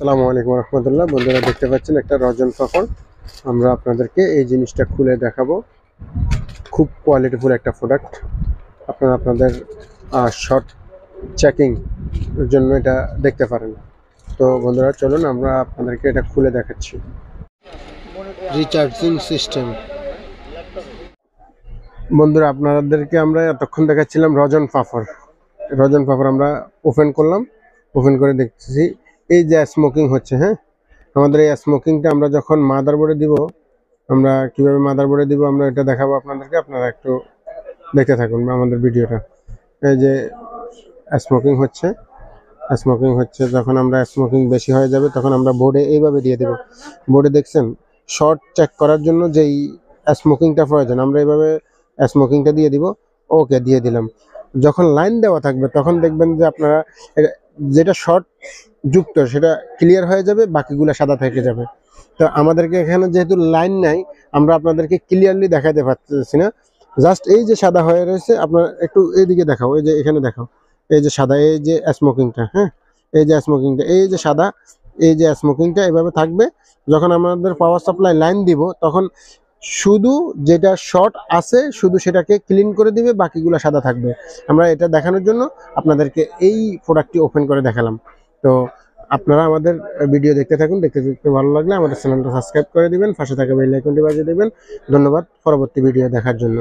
আসসালামু আলাইকুম রহমতুল্লাহ। বন্ধুরা দেখতে পাচ্ছেন একটা রজন পাপড়। আমরা আপনাদেরকে এই জিনিসটা খুলে দেখাবো। খুব কোয়ালিটিফুল একটা প্রোডাক্ট। আপনারা আপনাদের শর্ট চেকিং এর জন্য এটা দেখতে পারেন। তো বন্ধুরা চলুন আমরা আপনাদেরকে এটা খুলে দেখাচ্ছি। Recharging system. বন্ধুরা আপনাদেরকে আমরা এতক্ষণ দেখাচ্ছিলাম রজন পাপড়। রজন পাপড় আমরা ওপেন করলাম, ওপেন করে দেখতেছি এই যে স্মোকিং হচ্ছে। হ্যাঁ, আমাদের এই স্মোকিংটা আমরা যখন মাদারবোর্ডে দিব, আমরা কিভাবে মাদারবোর্ডে দিব আমরা এটা দেখাবো আপনাদেরকে। আপনারা একটু দেখতে থাকুন আমাদের ভিডিওটা। এই যে স্মোকিং হচ্ছে, স্মোকিং হচ্ছে। যখন আমরা স্মোকিং বেশি হয়ে যাবে তখন আমরা বোর্ডে এইভাবে দিয়ে দেব। বোর্ডে দেখছেন শর্ট চেক করার জন্য যেই স্মোকিংটা প্রয়োজন, আমরা এইভাবে স্মোকিংটা দিয়ে দিব। ওকে, দিয়ে দিলাম। যখন লাইন দেওয়া থাকবে তখন দেখবেন যে আপনারা যেটা শর্ট যুক্ত সেটা ক্লিয়ার হয়ে যাবে, বাকিগুলো সাদা থেকে যাবে। তো আমাদেরকে এখানে যেহেতু লাইন নাই, আমরা আপনাদেরকে ক্লিয়ারলি দেখাতে পারতেছি না। জাস্ট এই যে সাদা হয়ে রয়েছে, আপনার একটু এইদিকে দেখাও, এই যে এখানে দেখাও, এই যে সাদা, এই যে স্মোকিংটা। হ্যাঁ, এই যে স্মোকিংটা, এই যে সাদা, এই যে স্মোকিংটা এভাবে থাকবে। যখন আমাদের পাওয়ার সাপ্লাই লাইন দিব তখন শুধু যেটা শর্ট আছে শুধু সেটাকে ক্লিন করে দিবে, বাকিগুলো সাদা থাকবে। আমরা এটা দেখানোর জন্য আপনাদেরকে এই প্রোডাক্টটি ওপেন করে দেখালাম। তো আপনারা আমাদের ভিডিও দেখতে থাকুন, দেখতে দেখতে ভালো লাগলে আমাদের চ্যানেলটা সাবস্ক্রাইব করে দিবেন, পাশে থাকা বেল আইকনটি বাজিয়ে দেবেন। ধন্যবাদ পরবর্তী ভিডিও দেখার জন্য।